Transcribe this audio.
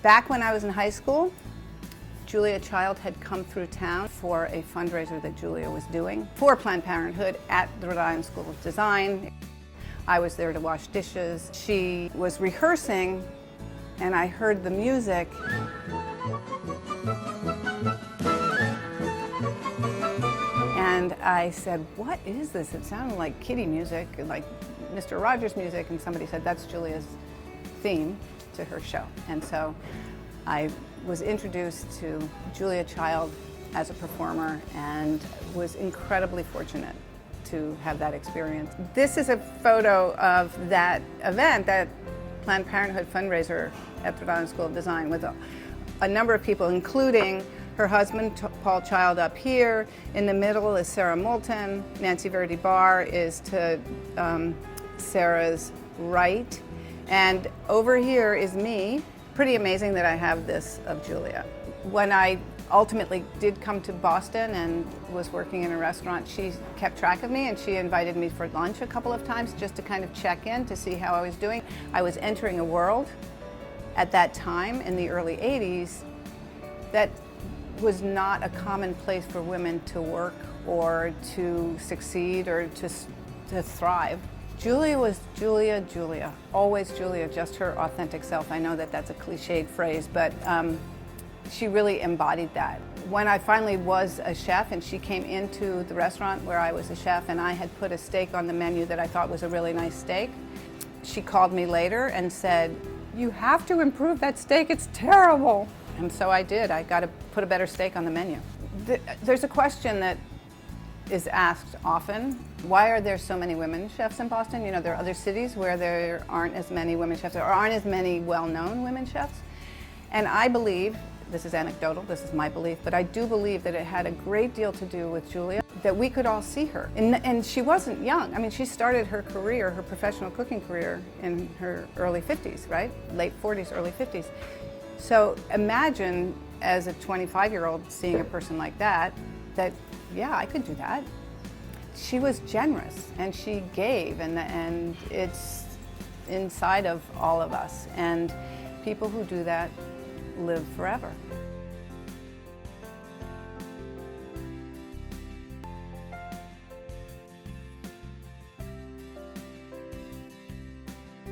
Back when I was in high school, Julia Child had come through town for a fundraiser that Julia was doing for Planned Parenthood at the Rhode Island School of Design. I was there to wash dishes. She was rehearsing, and I heard the music. And I said, "What is this?" It sounded like kiddie music, like Mr. Rogers music, and somebody said, "That's Julia's theme to her show." And so I was introduced to Julia Child as a performer and was incredibly fortunate to have that experience. This is a photo of that event, that Planned Parenthood fundraiser at the Rhode Island School of Design, with a number of people, including her husband, Paul Child, up here. In the middle is Sarah Moulton. Nancy Verdi Barr is to Sarah's right. And over here is me. Pretty amazing that I have this of Julia. When I ultimately did come to Boston and was working in a restaurant, she kept track of me and she invited me for lunch a couple of times just to kind of check in to see how I was doing. I was entering a world at that time in the early 80s that was not a common place for women to work or to succeed or to thrive. Julia was Julia, always Julia, just her authentic self. I know that that's a cliched phrase, but she really embodied that. When I finally was a chef and she came into the restaurant where I was a chef and I had put a steak on the menu that I thought was a really nice steak, she called me later and said, "You have to improve that steak, it's terrible." And so I did. I got to put a better steak on the menu. There's a question that is asked often. Why are there so many women chefs in Boston? You know, there are other cities where there aren't as many women chefs or aren't as many well-known women chefs. And I believe, this is anecdotal, this is my belief, but I do believe that it had a great deal to do with Julia, that we could all see her. And she wasn't young. I mean, she started her career, her professional cooking career in her early 50s, right? Late 40s, early 50s. So imagine as a 25-year-old seeing a person like that, yeah, I could do that. She was generous and she gave, and it's inside of all of us. And people who do that live forever.